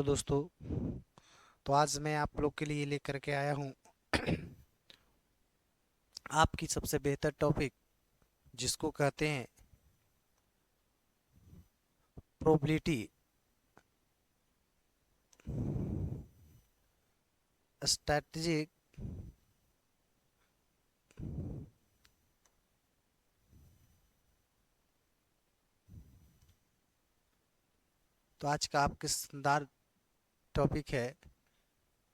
दोस्तों। तो आज मैं आप लोग के लिए लेकर के आया हूँ आपकी सबसे बेहतर टॉपिक, जिसको कहते हैं प्रोबेबिलिटी स्ट्रैटेजिक। तो आज का आपके शानदार टॉपिक है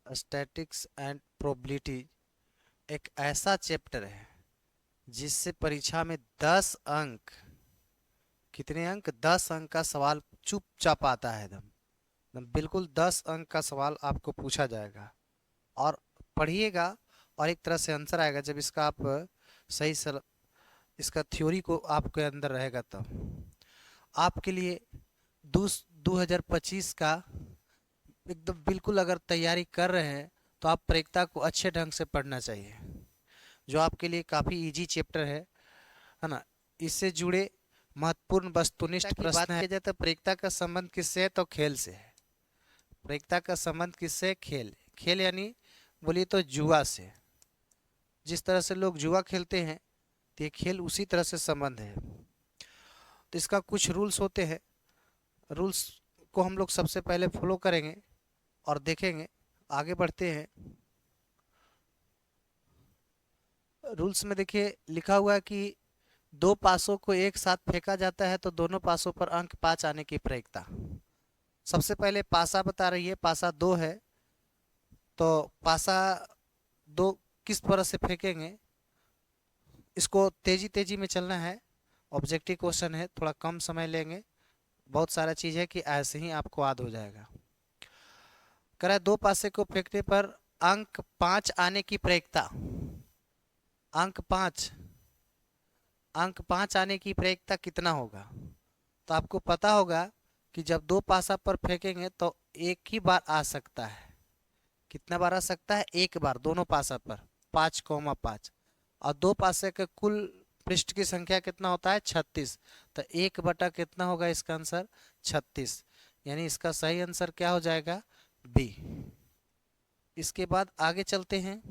स्टैटिक्स एंड प्रोबेबिलिटी। एक ऐसा चैप्टर है जिससे परीक्षा में 10 अंक, कितने अंक, 10 अंक का सवाल चुपचाप आता है। एकदम बिल्कुल 10 अंक का सवाल आपको पूछा जाएगा और पढ़िएगा और एक तरह से आंसर आएगा जब इसका आप सही सर इसका थ्योरी को आपके अंदर रहेगा। तब आपके लिए 2025 का एकदम बिल्कुल अगर तैयारी कर रहे हैं तो आप परीक्षा को अच्छे ढंग से पढ़ना चाहिए, जो आपके लिए काफ़ी इजी चैप्टर है ना। इससे जुड़े महत्वपूर्ण वस्तुनिष्ठ की बात की जाए तो परीक्षा का संबंध किससे है, तो खेल से है। परीक्षा का संबंध किससे है? खेल। खेल यानी बोलिए तो जुआ से। जिस तरह से लोग जुआ खेलते हैं तो ये खेल उसी तरह से संबंध है। तो इसका कुछ रूल्स होते हैं। रूल्स को हम लोग सबसे पहले फॉलो करेंगे और देखेंगे। आगे बढ़ते हैं। रूल्स में देखिए लिखा हुआ है कि दो पासों को एक साथ फेंका जाता है तो दोनों पासों पर अंक 5 आने की प्रायिकता। सबसे पहले पासा बता रही है, पासा 2 है। तो पासा 2 किस तरह से फेंकेंगे, इसको तेजी तेजी में चलना है। ऑब्जेक्टिव क्वेश्चन है, थोड़ा कम समय लेंगे। बहुत सारा चीज़ है कि ऐसे ही आपको याद हो जाएगा। कह रहा है दो पासे को फेंकने पर अंक 5 आने की प्रायिकता। अंक 5, अंक 5 आने की प्रायिकता कितना होगा? तो आपको पता होगा कि जब दो पासा पर फेंकेंगे तो एक ही बार आ सकता है। कितना बार आ सकता है? एक बार, दोनों पासा पर 5,5। और दो पासे के कुल पृष्ठ की संख्या कितना होता है? 36। तो एक बटा कितना होगा इसका आंसर? 36। यानी इसका सही आंसर क्या हो जाएगा? बी। इसके बाद आगे चलते हैं।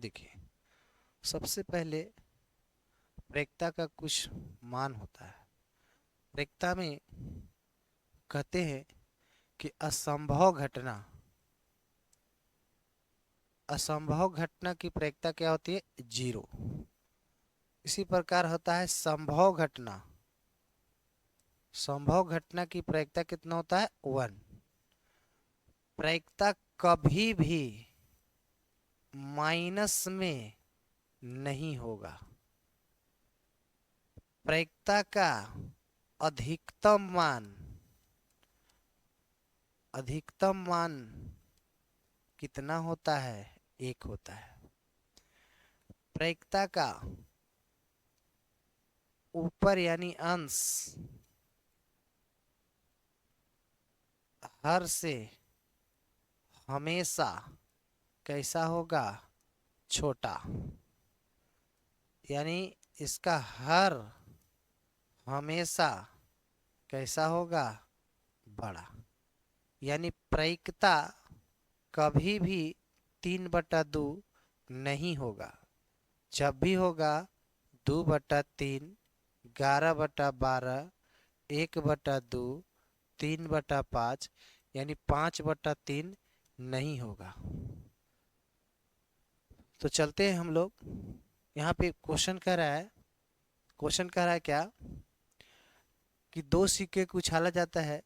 देखिए सबसे पहले प्रायिकता का कुछ मान होता है। प्रायिकता में कहते हैं कि असंभव घटना की प्रायिकता क्या होती है? 0। इसी प्रकार होता है संभव घटना। संभव घटना की प्रायिकता कितना होता है? 1। प्रायिकता कभी भी माइनस में नहीं होगा। प्रायिकता का अधिकतम मान, अधिकतम मान कितना होता है? 1 होता है। प्रायिकता का ऊपर यानी अंश हर से हमेशा कैसा होगा? छोटा। यानी इसका हर हमेशा कैसा होगा? बड़ा। यानी प्रायिकता कभी भी 3/2 नहीं होगा। जब भी होगा 2/3, 11/12, 1/2, 3/5, यानी 5/3 नहीं होगा। तो चलते हैं हम लोग। यहाँ पे क्वेश्चन कह रहा है, क्वेश्चन कह रहा है क्या कि दो सिक्के को उछाला जाता है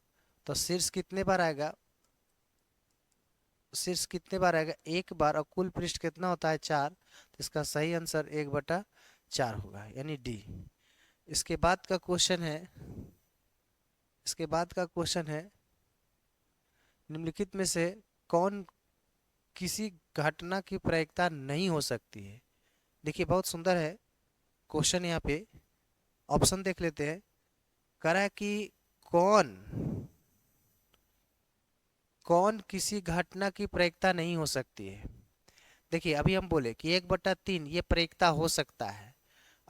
तो शीर्ष कितने बार आएगा? शीर्ष कितने बार आएगा? 1 बार। और कुल पृष्ठ कितना होता है? 4। तो इसका सही आंसर 1/4 होगा, यानी डी। इसके बाद का क्वेश्चन है, इसके बाद का क्वेश्चन है निम्नलिखित में से कौन किसी घटना की प्रायिकता नहीं हो सकती है? देखिए बहुत सुंदर है क्वेश्चन। यहाँ पे ऑप्शन देख लेते हैं। कह रहा है कि कौन कौन किसी घटना की प्रायिकता नहीं हो सकती है। देखिए अभी हम बोले कि 1/3 ये प्रायिकता हो सकता है।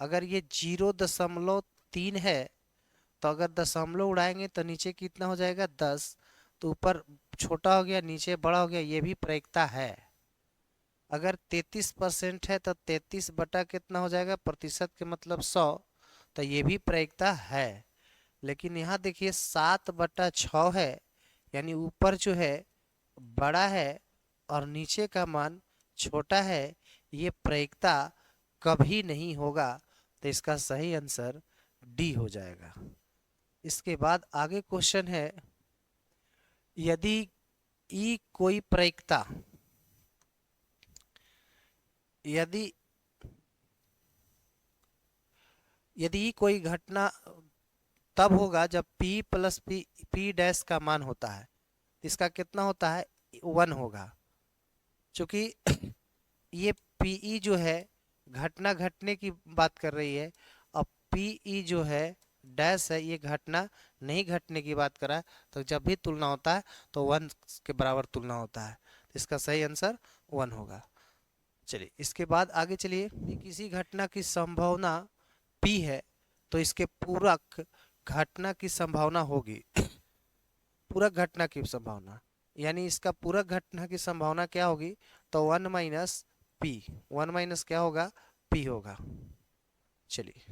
अगर ये 0.3 है तो अगर दशमलव उड़ाएंगे तो नीचे कितना हो जाएगा 10, तो ऊपर छोटा हो गया नीचे बड़ा हो गया, ये भी प्रायिकता है। अगर 33% है तो 33 बटा कितना हो जाएगा प्रतिशत के मतलब 100, तो ये भी प्रायिकता है। लेकिन यहाँ देखिए 7/6 है, यानी ऊपर जो है बड़ा है और नीचे का मान छोटा है, ये प्रायिकता कभी नहीं होगा। तो इसका सही आंसर डी हो जाएगा। इसके बाद आगे क्वेश्चन है, यदि ई कोई प्रायिकता, यदि यदि कोई घटना तब होगा जब p प्लस पी डैश का मान होता है, इसका कितना होता है 1 होगा। चूंकि ये पीई जो है घटना घटने की बात कर रही है, और पीई जो है डैश है ये घटना नहीं घटने की बात कर रहा है, तो जब भी तुलना होता है तो 1 के बराबर तुलना होता है, तो इसका सही आंसर 1 होगा। चलिए इसके बाद आगे चलिए, किसी घटना की संभावना p है तो इसके पूरक घटना की संभावना होगी पूरक घटना की संभावना, यानी इसका पूरक घटना की संभावना क्या होगी, तो 1 माइनस पी, 1 माइनस क्या होगा p होगा। चलिए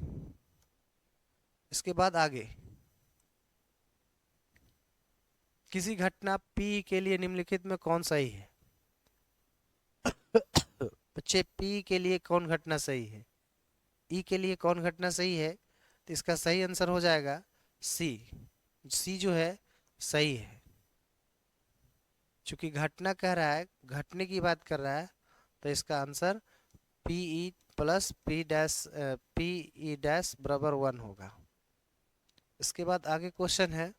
इसके बाद आगे, किसी घटना p के लिए निम्नलिखित में कौन सही है बच्चे p के लिए कौन घटना सही है, ई के लिए कौन घटना सही है, तो इसका सही आंसर हो जाएगा सी, सी जो है सही है। चूंकि घटना कह रहा है, घटने की बात कर रहा है, तो इसका answer P E plus P E dash बराबर 1 होगा। इसके बाद आगे क्वेश्चन है,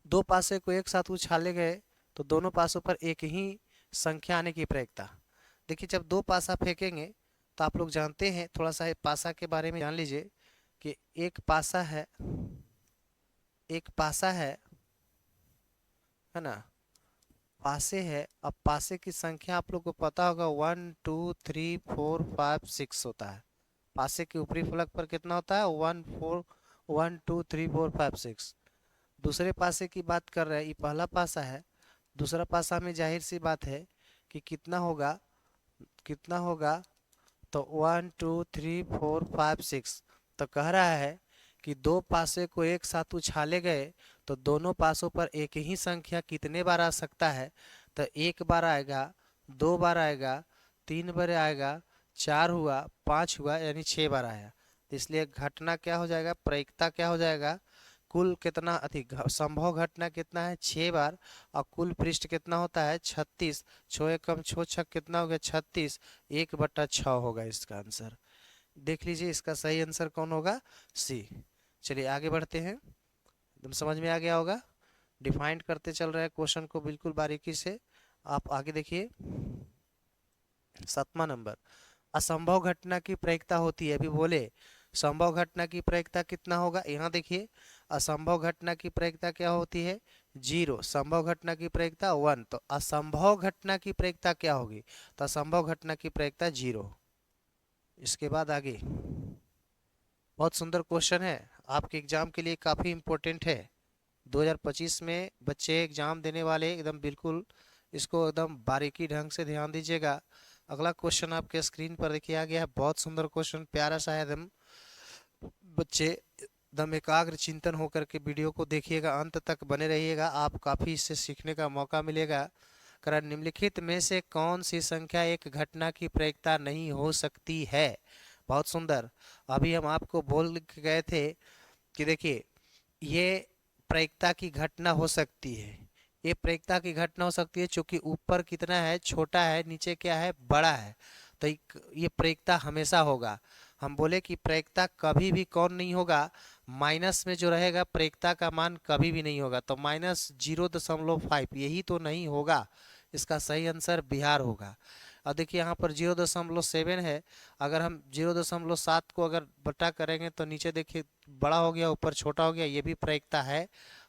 दो पासे को एक साथ उछाले गए तो दोनों पासों पर एक ही संख्या आने की प्रायिकता। देखिए जब दो पासा फेंकेंगे तो आप लोग जानते हैं, थोड़ा सा पासा के बारे में जान लीजिए कि एक पासा है, एक पासा है ना, पासे है। अब पासे की संख्या आप लोग को पता होगा 1 2 3 4 5 6 होता है। पासे के ऊपरी फलक पर कितना होता है 1 2 3 4 5 6। दूसरे पासे की बात कर रहे हैं, ये पहला पासा है, दूसरा पासा में जाहिर सी बात है कि कितना होगा, कितना होगा, तो 1 2 3 4 5 6। तो कह रहा है कि दो पासे को एक साथ उछाले गए तो दोनों पासों पर एक ही संख्या कितने बार आ सकता है, तो एक बार आएगा, दो बार आएगा, तीन बार आएगा, चार हुआ, पाँच हुआ, यानी 6 बार आया। तो इसलिए घटना क्या हो जाएगा, प्रायिकता क्या हो जाएगा, कुल कितना अधिक संभव घटना कितना है 6 बार, और कुल पृष्ठ कितना होता है 36, 6 एकम 6 छक कितना हो गया 36, 1/6 होगा इसका आंसर। देख लीजिए इसका सही आंसर कौन होगा, सी। चलिए आगे बढ़ते हैं, एकदम समझ में आ गया होगा, डिफाइंड करते चल रहे हैं क्वेश्चन को बिल्कुल बारीकी से। आप आगे देखिए 7वां नंबर, असंभव घटना की प्रायिकता होती है, अभी बोले संभव घटना की प्रायिकता कितना होगा, यहाँ देखिए असंभव घटना की प्रायिकता क्या होती है 0, संभव घटना की प्रायिकता 1, तो असंभव घटना की प्रायिकता क्या होगी, तो असंभव घटना की प्रायिकता 0। इसके बाद आगे बहुत सुंदर क्वेश्चन है, आपके एग्जाम के लिए काफ़ी इम्पोर्टेंट है। 2025 में बच्चे एग्जाम देने वाले एकदम बिल्कुल इसको एकदम बारीकी ढंग से ध्यान दीजिएगा। अगला क्वेश्चन आपके स्क्रीन पर देखिए आ गया है, बहुत सुंदर क्वेश्चन, प्यारा सा है एकदम। बच्चे एकदम एकाग्र चिंतन होकर के वीडियो को देखिएगा, अंत तक बने रहिएगा, आप काफ़ी इससे सीखने का मौका मिलेगा। कारण निम्नलिखित में से कौन सी संख्या एक घटना की प्रायिकता नहीं हो सकती है, बहुत सुंदर। अभी हम आपको बोल के गए थे कि देखिए ये प्रायिकता की घटना हो सकती है, ये प्रायिकता की घटना हो सकती है क्योंकि ऊपर कितना है छोटा है, नीचे क्या है बड़ा है, तो ये प्रायिकता हमेशा होगा। हम बोले कि प्रायिकता कभी भी कौन नहीं होगा, माइनस में जो रहेगा प्रायिकता का मान कभी भी नहीं होगा, तो -0.5 यही तो नहीं होगा। इसका सही आंसर बिहार होगा। और देखिए यहाँ पर 0.7 है, अगर हम 0.7 को अगर बटा करेंगे तो नीचे देखिए बड़ा हो गया, ऊपर छोटा हो गया, ये भी प्रायिकता है।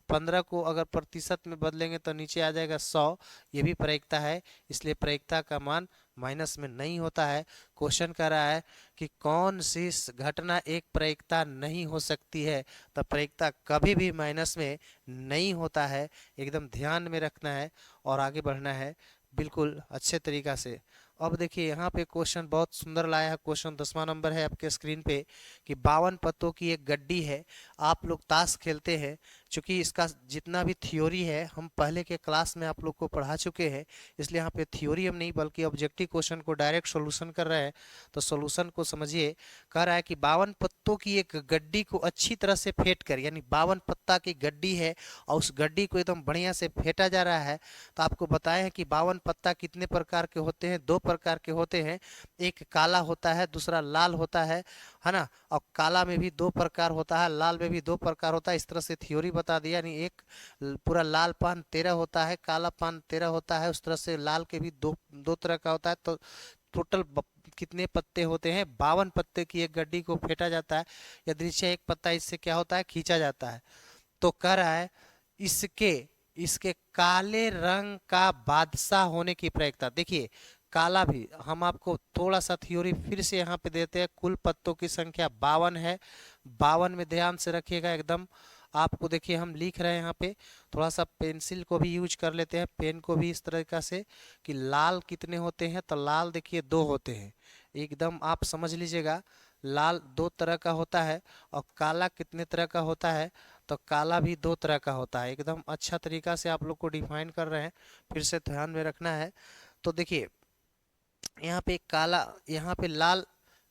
15 को अगर प्रतिशत में बदलेंगे तो नीचे आ जाएगा 100, ये भी प्रायिकता है। इसलिए प्रायिकता का मान माइनस में नहीं होता है। क्वेश्चन कर रहा है कि कौन सी घटना एक प्रायिकता नहीं हो सकती है, तो प्रायिकता कभी भी माइनस में नहीं होता है, एकदम ध्यान में रखना है और आगे बढ़ना है बिल्कुल अच्छे तरीका से। अब देखिए यहाँ पे क्वेश्चन बहुत सुंदर लाया है, क्वेश्चन 10वां नंबर है आपके स्क्रीन पे कि 52 पत्तों की एक गड्डी है। आप लोग ताश खेलते हैं, चूंकि इसका जितना भी थ्योरी है हम पहले के क्लास में आप लोग को पढ़ा चुके हैं, इसलिए यहाँ पे थ्योरी हम नहीं बल्कि ऑब्जेक्टिव क्वेश्चन को डायरेक्ट सॉल्यूशन कर रहे हैं। तो सॉल्यूशन को समझिए। कह रहा है कि 52 पत्तों की एक गड्डी को अच्छी तरह से फेंट कर, यानी 52 पत्ता की गड्डी है और उस गड्डी को एकदम बढ़िया से फेंटा जा रहा है। तो आपको बताए हैं कि 52 पत्ता कितने प्रकार के होते हैं, दो प्रकार के होते हैं। एक काला होता है, दूसरा लाल होता है ना। और काला में भी दो प्रकार होता है, लाल में भी दो प्रकार होता है। इस तरह से थ्योरी बता दिया, यानी एक पूरा लाल पान 13 होता है, काला पान 13 होता है, उस तरह से लाल के भी दो दो तरह का होता है। तो टोटल कितने पत्ते होते हैं? 52 पत्ते की एक गड्डी को फेंटा जाता है। यदृच्छा एक पत्ता इससे क्या होता है? खींचा जाता है। तो कह रहा है इसके इसके काले रंग का बादशाह होने की प्रायिकता। देखिए काला भी हम आपको थोड़ा सा थ्योरी फिर से यहाँ पे देते हैं। कुल पत्तों की संख्या 52 है। 52 में ध्यान से रखिएगा एकदम। आपको देखिए हम लिख रहे हैं यहाँ पे, थोड़ा सा पेंसिल को भी यूज कर लेते हैं, पेन को भी इस तरीका से कि लाल कितने होते हैं। तो लाल देखिए दो होते हैं, एकदम आप समझ लीजिएगा। लाल दो तरह का होता है। और काला कितने तरह का होता है? तो काला भी दो तरह का होता है। एकदम अच्छा तरीका से आप लोग को डिफाइन कर रहे हैं, फिर से ध्यान में रखना है। तो देखिए यहाँ पे काला, यहाँ पे लाल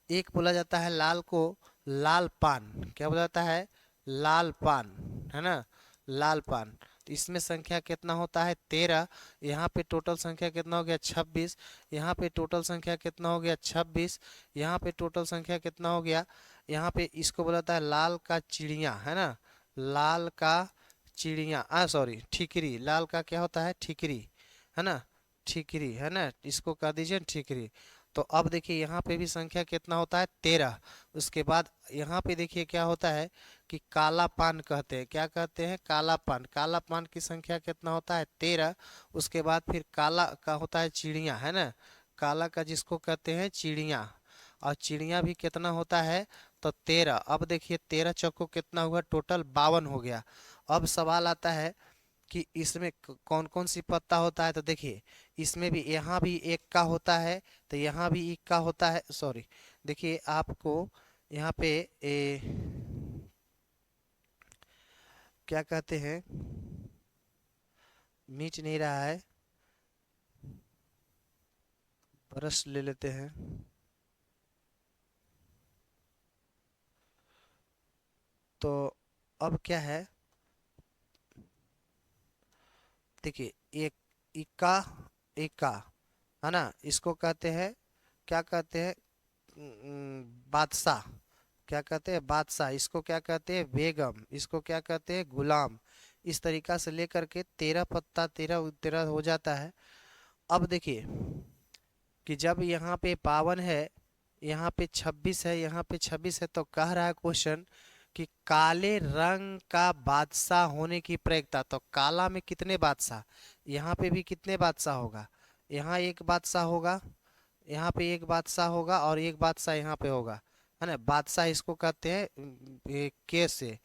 एक बोला जाता है, लाल को लाल पान। क्या बोला जाता है? लाल पान, है ना, लाल पान। तो इसमें संख्या कितना होता है? 13। यहाँ पे टोटल संख्या कितना हो गया? 26। यहाँ पे टोटल संख्या कितना हो गया? 26। यहाँ पे टोटल संख्या कितना हो गया? यहाँ पे इसको बोला जाता है लाल का चिड़िया, है ना, लाल का चिड़िया, सॉरी ठीकरी। लाल का क्या होता है? ठीकरी, है ना, ठीकरी, है ना, इसको कह दीजिए ठीकरी। तो अब देखिए यहाँ पे भी संख्या कितना होता है? 13। उसके बाद यहाँ पे देखिए क्या होता है कि काला पान कहते हैं। क्या कहते हैं? काला पान। काला पान की संख्या कितना होता है? 13। उसके बाद फिर काला का होता है चिड़िया, है ना, काला का जिसको कहते हैं चिड़िया। और चिड़िया भी कितना होता है? तो 13। अब देखिए 13 चौको कितना हुआ? टोटल 52 हो गया। अब सवाल आता है कि इसमें कौन कौन सी पत्ता होता है। तो देखिए इसमें भी, यहाँ भी एक का होता है, तो यहाँ भी एक का होता है, सॉरी। देखिए आपको यहाँ पे क्या कहते हैं, मीच नहीं रहा है, ब्रश ले लेते हैं। तो अब क्या है, देखिए एक इक्का, इक्का, है ना, इसको कहते हैं, क्या कहते हैं, बादशाह। क्या कहते हैं? बादशाह। इसको क्या कहते हैं? बेगम। इसको क्या कहते हैं? गुलाम। इस तरीका से लेकर के 13 पत्ता 13 13 हो जाता है। अब देखिए कि जब यहाँ पे 52 है, यहाँ पे 26 है, यहाँ पे 26 है, तो कह रहा है क्वेश्चन कि काले रंग का बादशाह होने की प्रायिकता। तो काला में कितने बादशाह? यहाँ पे भी कितने बादशाह होगा? यहाँ एक बादशाह होगा, यहाँ पे एक बादशाह होगा और एक बादशाह यहाँ पे होगा, है ना। बादशाह इसको कहते हैं के से।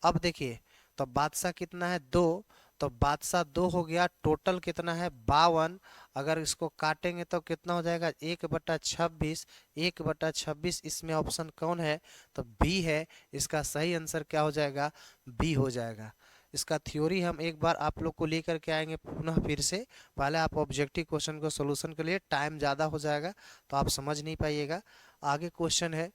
अब देखिए तो बादशाह कितना है? 2। तो बादशाह 2 हो गया। टोटल कितना है? 52। अगर इसको काटेंगे तो कितना हो जाएगा? 1/26। 1/26 इसमें ऑप्शन कौन है? तो बी है। इसका सही आंसर क्या हो जाएगा? बी हो जाएगा। इसका थ्योरी हम एक बार आप लोग को लेकर के आएंगे पुनः फिर से। पहले आप ऑब्जेक्टिव क्वेश्चन को सोल्यूशन के लिए टाइम ज़्यादा हो जाएगा तो आप समझ नहीं पाइएगा। आगे क्वेश्चन है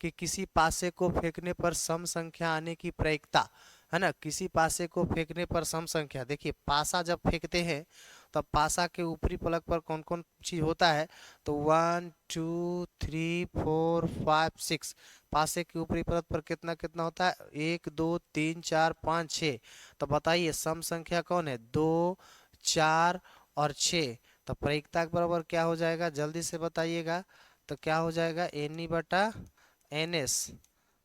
कि किसी पासे को फेंकने पर सम संख्या आने की प्रायिकता, है ना। किसी पासे को फेंकने पर सम संख्या। देखिए पासा जब फेंकते हैं तब पासा के ऊपरी पलक पर कौन कौन चीज होता है? तो 1 2 3 4 5 6। पासे के ऊपरी पलक पर कितना कितना होता है? 1 2 3 4 5 6। तो बताइए सम संख्या कौन है? 2 4 और 6। तो प्रायिकता के बराबर क्या हो जाएगा? जल्दी से बताइएगा। तो क्या हो जाएगा? NE/NS।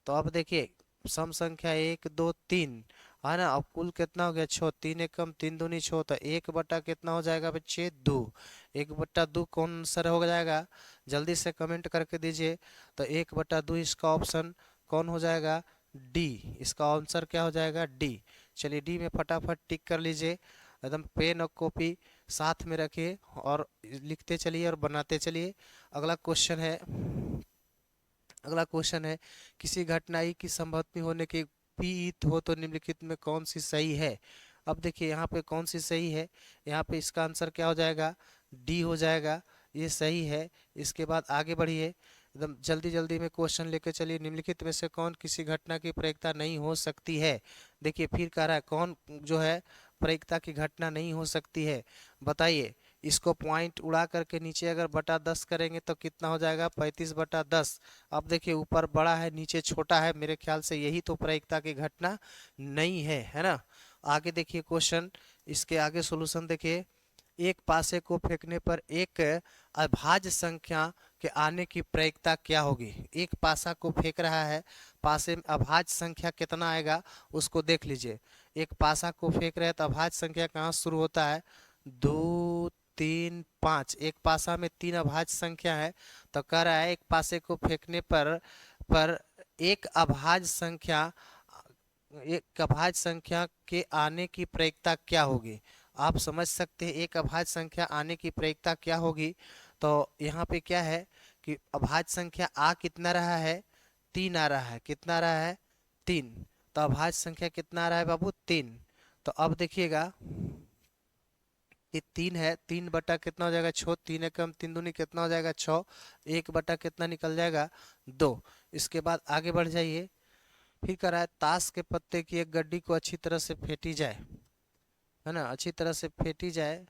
तो अब देखिए सम संख्या 1 2 3 है ना। अब कुल कितना हो गया 6, 3 एकम 3 दूनी 6, तो 1 बटा कितना हो जाएगा बच्चे 2। 1/2 कौन आंसर हो जाएगा, जल्दी से कमेंट करके दीजिए। तो 1/2 इसका ऑप्शन कौन हो जाएगा, डी। इसका आंसर क्या हो जाएगा, डी। चलिए डी में फटाफट टिक कर लीजिए, एकदम पेन और कॉपी साथ में रखिए और लिखते चलिए और बनाते चलिए। अगला क्वेश्चन है, अगला क्वेश्चन है, किसी घटना ई की संभवती होने की पीत हो तो निम्नलिखित में कौन सी सही है। अब देखिए यहाँ पे कौन सी सही है, यहाँ पे इसका आंसर क्या हो जाएगा, डी हो जाएगा, ये सही है। इसके बाद आगे बढ़िए, एकदम जल्दी जल्दी में क्वेश्चन लेके चलिए। निम्नलिखित में से कौन किसी घटना की प्रायिकता नहीं हो सकती है। देखिए फिर कह रहा है कौन जो है प्रायिकता की घटना नहीं हो सकती है, बताइए। इसको पॉइंट उड़ा करके नीचे अगर बटा 10 करेंगे तो कितना हो जाएगा, 35/10। अब देखिए ऊपर बड़ा है नीचे छोटा है, मेरे ख्याल से यही तो प्रायिकता की घटना नहीं है, है ना। आगे देखिए क्वेश्चन, इसके आगे सॉल्यूशन देखिए। एक पासे को फेंकने पर एक अभाज्य संख्या के आने की प्रायिकता क्या होगी। एक पासा को फेंक रहा है, पासे में अभाज्य संख्या कितना आएगा उसको देख लीजिए। एक पासा को फेंक रहे हैं तो अभाज्य संख्या कहाँ शुरू होता है, 2 3 5। एक पासा में 3 अभाज्य संख्या है, तो कह रहा है एक पासे को फेंकने पर एक अभाज्य संख्या, एक अभाज्य संख्या के आने की प्रायिकता क्या होगी। आप समझ सकते हैं एक अभाज्य संख्या आने की प्रायिकता क्या होगी। तो यहाँ पे क्या है कि अभाज्य संख्या आ कितना रहा है, 3 आ रहा है, कितना आ रहा है 3। तो अभाज्य संख्या कितना आ रहा है बाबू, 3। तो अब देखिएगा ये 3 है, 3 बटा कितना हो जाएगा 6, 3 एकम 3 दूनी कितना हो जाएगा 6, 1 बटा कितना निकल जाएगा 2। इसके बाद आगे बढ़ जाइए, फिर कह रहा है ताश के पत्ते की एक गड्डी को अच्छी तरह से फेंटी जाए, है ना, अच्छी तरह से फेंटी जाए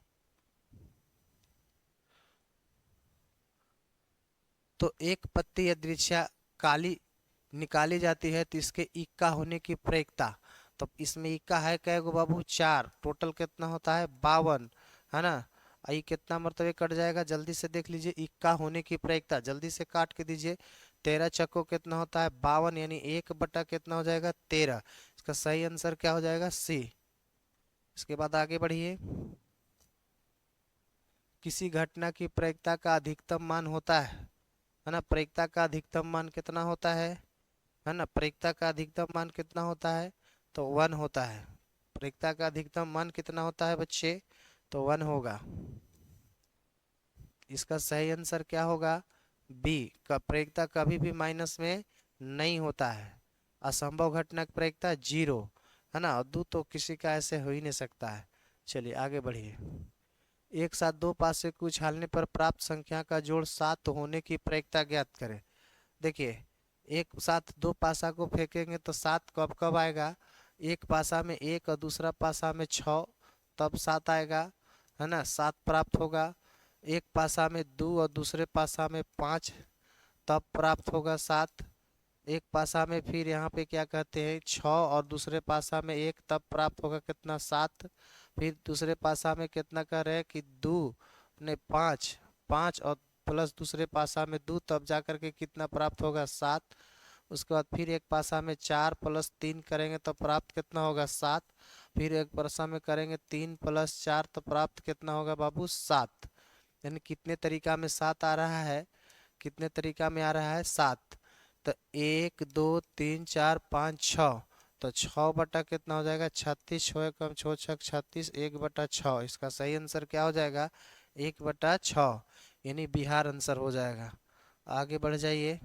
तो एक पत्ती या दृश्या काली निकाली जाती है, तो इसके इक्का होने की प्रायिकता। तो इसमें इक्का है कै गो बाबू, 4, टोटल कितना होता है 52, है ना। आई कितना मरतबे कट जाएगा, जल्दी से देख लीजिए इक्का होने की प्रायिकता, जल्दी से काट के दीजिए। 13 चक्को कितना होता है 52, यानी 1 बटा कितना हो जाएगा 13। इसका सही आंसर क्या हो जाएगा, सी। इसके बाद आगे बढ़िए, किसी घटना की प्रायिकता का अधिकतम मान होता है ना। प्रायिकता का अधिकतम मान कितना होता है ना। प्रायिकता का अधिकतम मान कितना होता है, तो 1 होता है। प्रायिकता का अधिकतम मान कितना होता है बच्चे, तो 1 होगा। इसका सही आंसर क्या होगा, बी का। प्रायिकता कभी भी माइनस में नहीं होता है। असंभव घटना की प्रायिकता 0, है ना। दो तो किसी का ऐसे हो ही नहीं सकता है। चलिए आगे बढ़िए, एक साथ दो पासे को उछालने पर प्राप्त संख्या का जोड़ 7 होने की प्रायिकता ज्ञात करें। देखिए एक साथ दो पासा को फेंकेंगे तो 7 कब कब आएगा, एक पासा में 1 और दूसरा पासा में 6, तब 7 आएगा, है ना, 7 प्राप्त होगा। एक पासा में 2 और दूसरे पासा में 5, तब प्राप्त होगा 7। एक पासा में फिर यहाँ पे क्या कहते हैं 6 और दूसरे पासा में 1, तब प्राप्त होगा कितना 7। फिर दूसरे पासा में कितना कह रहे हैं कि 2 नहीं 5, 5 और प्लस दूसरे पासा में 2, तब जा करके कितना प्राप्त होगा 7। उसके बाद फिर एक पासा में 4 + 3 करेंगे तो प्राप्त कितना होगा 7। फिर एक पासा में करेंगे 3 + 4 तो प्राप्त कितना होगा बाबू 7। यानी कितने तरीका में 7 आ रहा है, कितने तरीका में आ रहा है 7। तो 1 2 3 4 5 6, तो 6 बटा कितना हो जाएगा 36, 6 एकम 6 छक 36, 1/6। इसका सही आंसर क्या हो जाएगा, 1/6, यानी बिहार आंसर हो जाएगा। आगे बढ़ जाइए,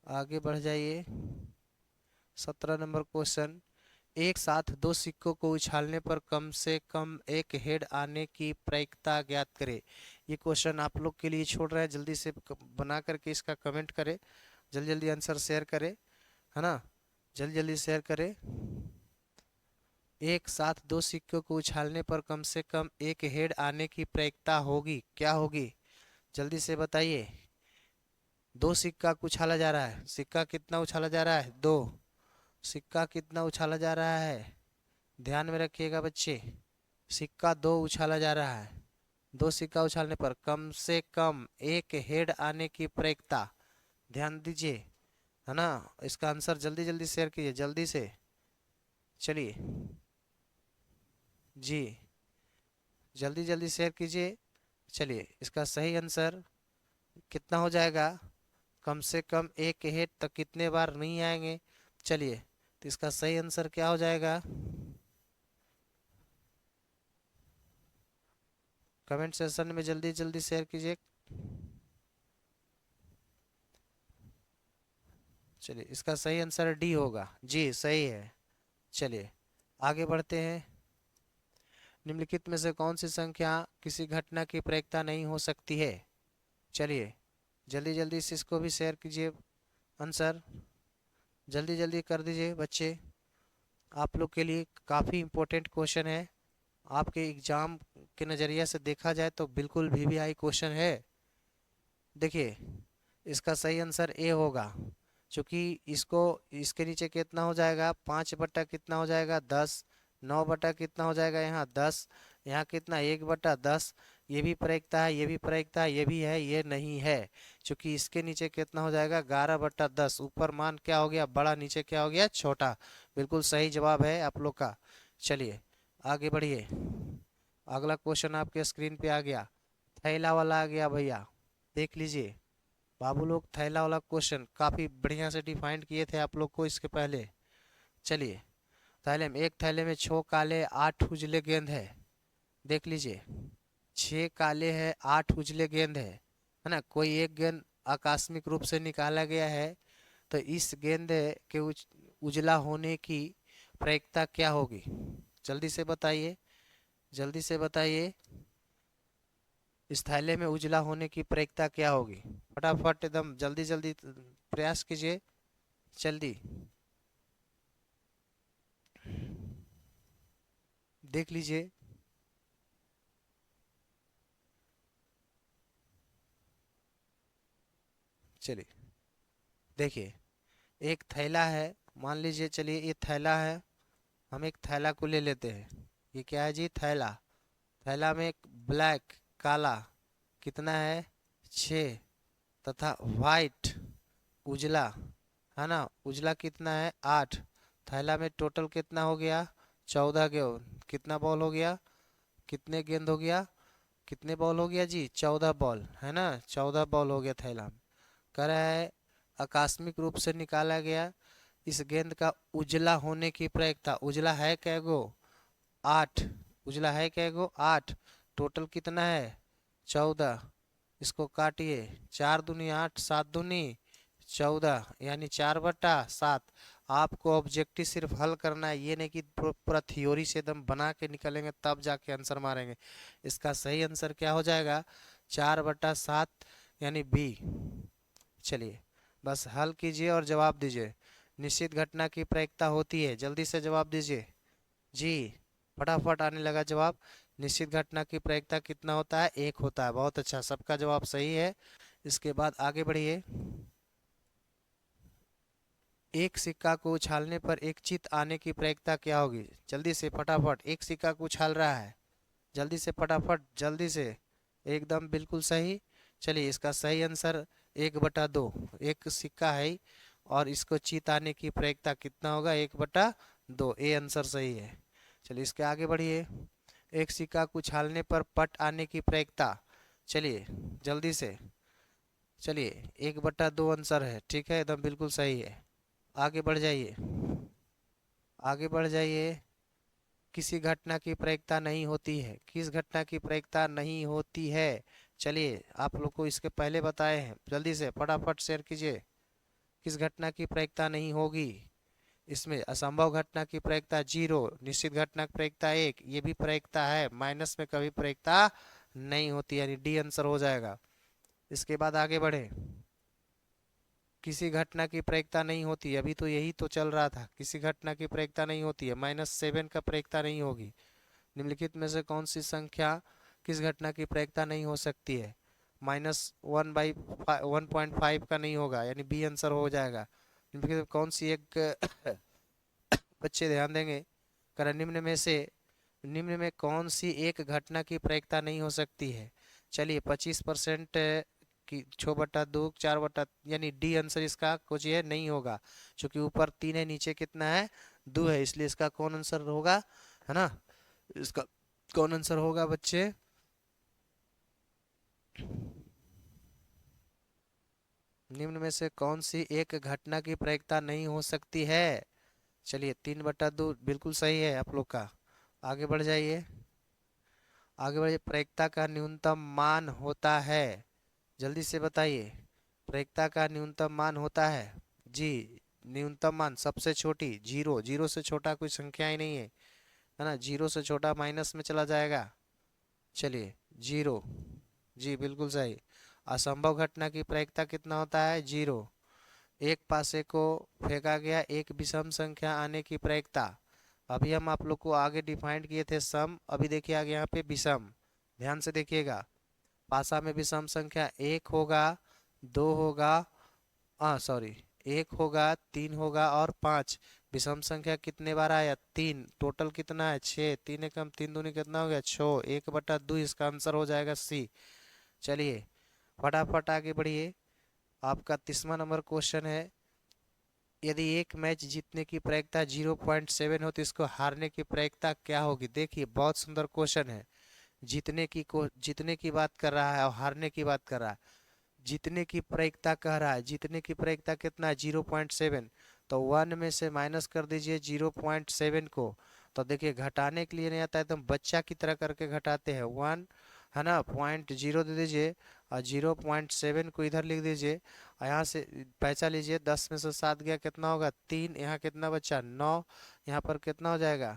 आगे बढ़ जाइए, 17 नंबर क्वेश्चन, एक साथ दो सिक्कों को उछालने पर कम से कम एक हेड आने की प्रायिकता ज्ञात करें। ये क्वेश्चन आप लोग के लिए छोड़ रहे हैं, जल्दी से बना करके इसका कमेंट करें, जल्दी जल्दी आंसर शेयर करें, है ना, जल्दी जल्दी शेयर करें। एक साथ दो सिक्कों को उछालने पर कम से कम एक हेड आने की प्रायिकता होगी, क्या होगी, जल्दी से बताइए। दो सिक्का को उछाला जा रहा है, सिक्का कितना उछाला जा रहा है, 2। सिक्का कितना उछाला जा रहा है, ध्यान में रखिएगा बच्चे, सिक्का 2 उछाला जा रहा है। दो सिक्का उछालने पर कम से कम एक हेड आने की प्रायिकता, ध्यान दीजिए, है ना। इसका आंसर जल्दी जल्दी शेयर कीजिए, जल्दी से। चलिए जी, जल्दी जल्दी शेयर कीजिए। चलिए इसका सही आंसर कितना हो जाएगा, कम से कम एक हेड तक कितने बार नहीं आएंगे। चलिए तो इसका सही आंसर क्या हो जाएगा, कमेंट सेशन में जल्दी जल्दी शेयर कीजिए। चलिए इसका सही आंसर डी होगा, जी सही है। चलिए आगे बढ़ते हैं। निम्नलिखित में से कौन सी संख्या किसी घटना की प्रायिकता नहीं हो सकती है। चलिए जल्दी जल्दी से इसको भी शेयर कीजिए आंसर, जल्दी जल्दी कर दीजिए बच्चे, आप लोग के लिए काफ़ी इम्पोर्टेंट क्वेश्चन है। आपके एग्जाम के नज़रिए से देखा जाए तो बिल्कुल वीवीआई क्वेश्चन है। देखिए इसका सही आंसर ए होगा, क्योंकि इसको इसके नीचे कितना हो जाएगा, 5 बटा कितना हो जाएगा 10, 9 बटा कितना हो जाएगा यहाँ 10, यहाँ कितना 1/10। ये भी प्रायिकता है, ये भी प्रायिकता है, ये भी है, ये नहीं है, क्योंकि इसके नीचे कितना हो जाएगा 11/10। ऊपर मान क्या हो गया बड़ा, नीचे क्या हो गया छोटा। बिल्कुल सही जवाब है आप लोग का। चलिए आगे बढ़िए, अगला क्वेश्चन आपके स्क्रीन पे आ गया, थैला वाला आ गया भैया, देख लीजिए। बाबू लोग थैला वाला क्वेश्चन काफ़ी बढ़िया से डिफाइंड किए थे आप लोग को इसके पहले। चलिए थैले में, एक थैले में 6 काले 8 उजले गेंद है, देख लीजिए 6 काले हैं 8 उजले गेंद है ना। कोई एक गेंद आकस्मिक रूप से निकाला गया है, तो इस गेंद के उजला होने की प्रायिकता क्या होगी, जल्दी से बताइए, जल्दी से बताइए। इस थैले में उजला होने की प्रायिकता क्या होगी, फटाफट एकदम जल्दी जल्दी प्रयास कीजिए, जल्दी देख लीजिए। चलिए देखिए, एक थैला है, मान लीजिए, चलिए ये थैला है, हम एक थैला को ले लेते हैं। ये क्या है जी, थैला। थैला में एक ब्लैक काला कितना है 6, तथा वाइट उजला है ना, उजला कितना है 8। थैला में टोटल कितना हो गया 14 गेंद। कितना बॉल हो गया, कितने गेंद हो गया, कितने बॉल हो गया जी 14 बॉल है ना, 14 बॉल हो गया थैला में। कह रहा है आकस्मिक रूप से निकाला गया इस गेंद का उजला होने की प्रायिकता। उजला है कै गो 8, उजला है कै गो 8, टोटल कितना है 14। इसको काटिए, 4 दूनी 8, 7 दूनी 14, यानी 4/7। आपको ऑब्जेक्टिव सिर्फ हल करना है, ये नहीं कि पूरा थ्योरी से एकदम बना के निकलेंगे तब जाके आंसर मारेंगे। इसका सही आंसर क्या हो जाएगा 4/7, यानी बी। चलिए बस हल कीजिए और जवाब दीजिए। निश्चित घटना की प्रायिकता होती है, जल्दी से जवाब दीजिए जी, फटाफट आने लगा जवाब। निश्चित घटना की प्रायिकता कितना होता है, 1 होता है। बहुत अच्छा, सबका जवाब सही है। इसके बाद आगे बढ़िए। एक सिक्का को उछालने पर एक चित आने की प्रायिकता क्या होगी, जल्दी से फटाफट। एक सिक्का को उछाल रहा है, जल्दी से फटाफट, जल्दी से, एकदम बिल्कुल सही। चलिए इसका सही आंसर 1/2, एक सिक्का है और इसको चित आने की प्रायिकता कितना होगा 1/2, ए आंसर सही है। चलिए इसके आगे बढ़िए। एक सिक्का को उछालने पर पट आने की प्रायिकता, चलिए जल्दी से, चलिए 1/2 आंसर है, ठीक है एकदम बिल्कुल सही है। आगे बढ़ जाइए, आगे बढ़ जाइए। किसी घटना की प्रायिकता नहीं होती है, किस घटना की प्रायिकता नहीं होती है, चलिए आप लोग को इसके पहले बताए हैं, जल्दी से फटाफट शेयर कीजिए। किस घटना की प्रायिकता नहीं होगी, इसमें असंभव घटना की प्रायिकता 0, निश्चित घटना की प्रायिकता 1, ये भी प्रायिकता है, माइनस में कभी प्रायिकता नहीं होती, यानी डी आंसर हो जाएगा। इसके बाद आगे बढ़े। किसी घटना की प्रायिकता नहीं होती, अभी तो यही तो चल रहा था, किसी घटना की प्रायिकता नहीं होती है, -7 का प्रायिकता नहीं होगी। निम्नलिखित में से कौन सी संख्या किस घटना की प्रायिकता नहीं हो सकती है, -1/1.5 का नहीं होगा, यानी बी आंसर हो जाएगा। निम्नलिखित में कौन सी एक बच्चे ध्यान देंगे, कर निम्न में से, निम्न में कौन सी एक घटना की प्रायिकता नहीं हो सकती है। चलिए 25% कि 6/2 4 यानी डी आंसर इसका कुछ ये नहीं होगा, क्योंकि ऊपर 3 है नीचे कितना है 2 है, इसलिए इसका कौन आंसर होगा, है ना। इसका कौन आंसर होगा बच्चे। निम्न में से कौन सी एक घटना की प्रायिकता नहीं हो सकती है। चलिए 3/2 बिल्कुल सही है आप लोग का। आगे बढ़ जाइए, आगे बढ़िए। प्रायिकता का न्यूनतम मान होता है, जल्दी से बताइए। प्रायिकता का न्यूनतम मान होता है जी, न्यूनतम मान सबसे छोटी जीरो, जीरो से छोटा कोई संख्या ही नहीं है ना, जीरो से छोटा माइनस में चला जाएगा। चलिए जीरो, जी बिल्कुल सही। असंभव घटना की प्रायिकता कितना होता है, जीरो। एक पासे को फेंका गया एक विषम संख्या आने की प्रायिकता। अभी हम आप लोग को आगे डिफाइंड किए थे सम, अभी देखिए आगे यहाँ पे विषम। ध्यान से देखिएगा, पासा में विषम संख्या एक होगा, दो होगा, सॉरी, एक होगा, तीन होगा और पांच। विषम संख्या कितने बार आया, तीन। टोटल कितना है, छः। तीन एकम तीन दूनी कितना हो गया, छः। 1/2 इसका आंसर हो जाएगा सी। चलिए फटाफट आगे बढ़िए। आपका 30वां नंबर क्वेश्चन है, यदि एक मैच जीतने की प्रायिकता 0.7 हो तो इसको हारने की प्रायिकता क्या होगी। देखिए बहुत सुंदर क्वेश्चन है। जीतने की बात कर रहा है और हारने की बात कर रहा है। जीतने की प्रायिकता कह रहा है, जीतने की प्रायिकता कितना है 0.7, तो 1 में से माइनस कर दीजिए 0.7 को। तो देखिए घटाने के लिए नहीं आता है, एकदम बच्चा की तरह करके घटाते हैं। 1 है ना, 0.0 दे दीजिए और 0.7 को इधर लिख दीजिए। और यहाँ से पैसा लीजिए, 10 में से 7 गया कितना होगा 3, यहाँ कितना बचा 9, यहाँ पर कितना हो जाएगा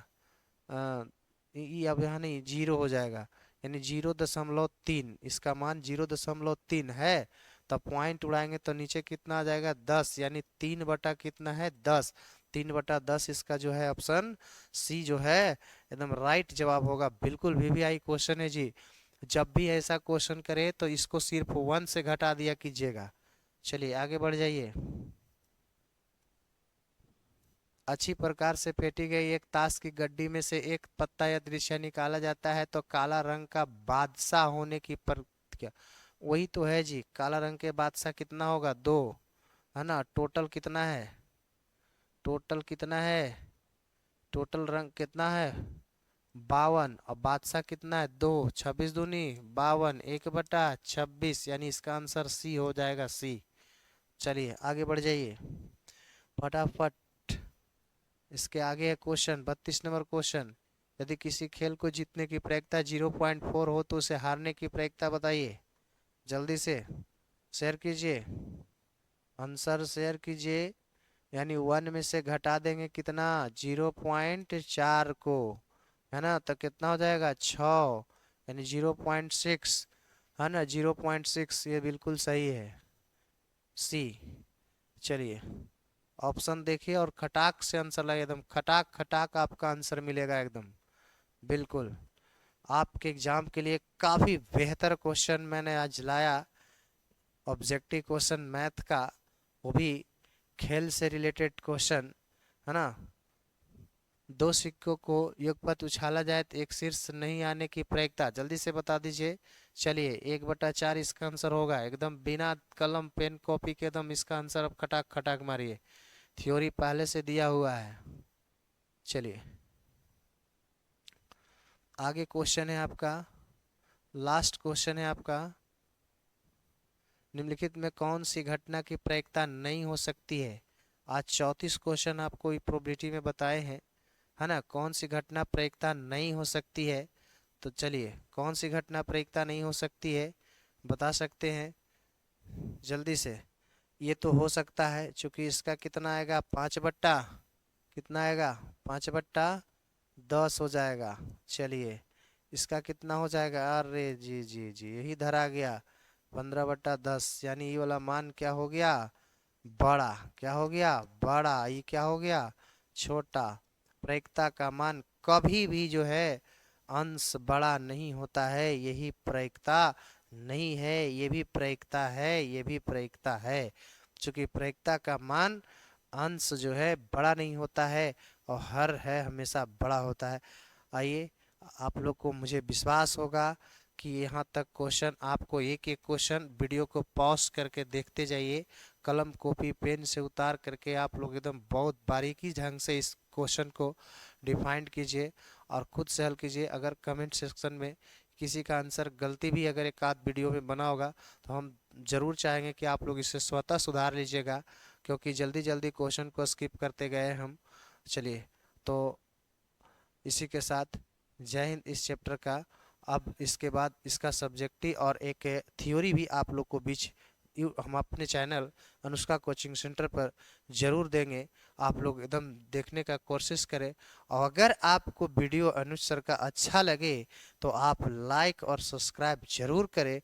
अब यहाँ नहीं जीरो हो जाएगा, यानी 0.3, इसका मान 0.3 है। तो पॉइंट उड़ाएंगे तो नीचे कितना आ जाएगा 10, यानी 3 बटा कितना है 10। 3/10 इसका जो है ऑप्शन सी जो है एकदम राइट जवाब होगा। बिल्कुल वीवीआई क्वेश्चन है जी। जब भी ऐसा क्वेश्चन करे तो इसको सिर्फ 1 से घटा दिया कीजिएगा। चलिए आगे बढ़ जाइए। अच्छी प्रकार से फेंटी गई एक ताश की गड्डी में से एक पत्ता या दृश्य निकाला जाता है तो काला रंग का बादशाह होने की पर क्या, वही तो है जी, काला रंग के बादशाह कितना होगा 2, है ना। टोटल कितना है, टोटल कितना है, टोटल रंग कितना है 52, और बादशाह कितना है 2, 26 दूनी 52, 1/26, यानी इसका आंसर सी हो जाएगा सी। चलिए आगे बढ़ जाइए फटाफट। इसके आगे है क्वेश्चन 32 नंबर क्वेश्चन, यदि किसी खेल को जीतने की प्रायिकता 0.4 हो तो उसे हारने की प्रायिकता बताइए। जल्दी से शेयर कीजिए, आंसर शेयर कीजिए। यानी 1 में से घटा देंगे कितना 0.4 को, है ना, तो कितना हो जाएगा 6, यानी 0.6, है ना 0.6, ये बिल्कुल सही है सी। चलिए ऑप्शन देखिए और खटाक से आंसर लगे, एकदम खटाक खटाक आपका आंसर मिलेगा एकदम बिल्कुल। आपके एग्जाम के लिए काफ़ी बेहतर क्वेश्चन मैंने आज लाया, ऑब्जेक्टिव क्वेश्चन मैथ का, वो भी खेल से रिलेटेड क्वेश्चन, है ना। दो सिक्कों को युगपत उछाला जाए तो एक शीर्ष नहीं आने की प्रायिकता जल्दी से बता दीजिए। चलिए 1/4 इसका आंसर होगा, एकदम बिना कलम पेन कॉपी के एकदम इसका आंसर अब खटाक खटाक मारिए, थ्योरी पहले से दिया हुआ है। चलिए आगे क्वेश्चन है आपका, लास्ट क्वेश्चन है आपका, निम्नलिखित में कौन सी घटना की प्रायिकता नहीं हो सकती है। आज 34 क्वेश्चन आपको प्रोबेबिलिटी में बताए हैं, है ना। कौन सी घटना प्रायिकता नहीं हो सकती है, तो चलिए कौन सी घटना प्रायिकता नहीं हो सकती है बता सकते हैं जल्दी से। ये तो हो सकता है, क्योंकि इसका कितना आएगा 5/, कितना आएगा 5/10 हो जाएगा। चलिए इसका कितना हो जाएगा, अरे जी जी जी यही धरा गया 15/10, यानी ये वाला मान क्या हो गया बड़ा, क्या हो गया बड़ा, ये क्या हो गया छोटा। प्रायिकता का मान कभी भी जो है अंश बड़ा नहीं होता है, यही प्रायिकता नहीं है, ये भी प्रायिकता है, ये भी प्रायिकता है। क्योंकि प्रायिकता का मान अंश जो है बड़ा नहीं होता है और हर है हमेशा बड़ा होता है। आइए आप लोग को मुझे विश्वास होगा कि यहाँ तक क्वेश्चन आपको एक एक क्वेश्चन वीडियो को पॉज करके देखते जाइए, कलम कॉपी पेन से उतार करके आप लोग एकदम बहुत बारीकी ढंग से इस क्वेश्चन को डिफाइन कीजिए और खुद से हल कीजिए। अगर कमेंट सेक्शन में किसी का आंसर गलती भी अगर एक आध वीडियो में बना होगा तो हम ज़रूर चाहेंगे कि आप लोग इसे स्वतः सुधार लीजिएगा, क्योंकि जल्दी जल्दी क्वेश्चन को स्किप करते गए हम। चलिए, तो इसी के साथ जय हिंद इस चैप्टर का। अब इसके बाद इसका सब्जेक्टिव और एक थ्योरी भी आप लोग को बीच हम अपने चैनल अनुष्का कोचिंग सेंटर पर ज़रूर देंगे। आप लोग एकदम देखने का कोशिश करें, और अगर आपको वीडियो अनुज सर का अच्छा लगे तो आप लाइक और सब्सक्राइब जरूर करें।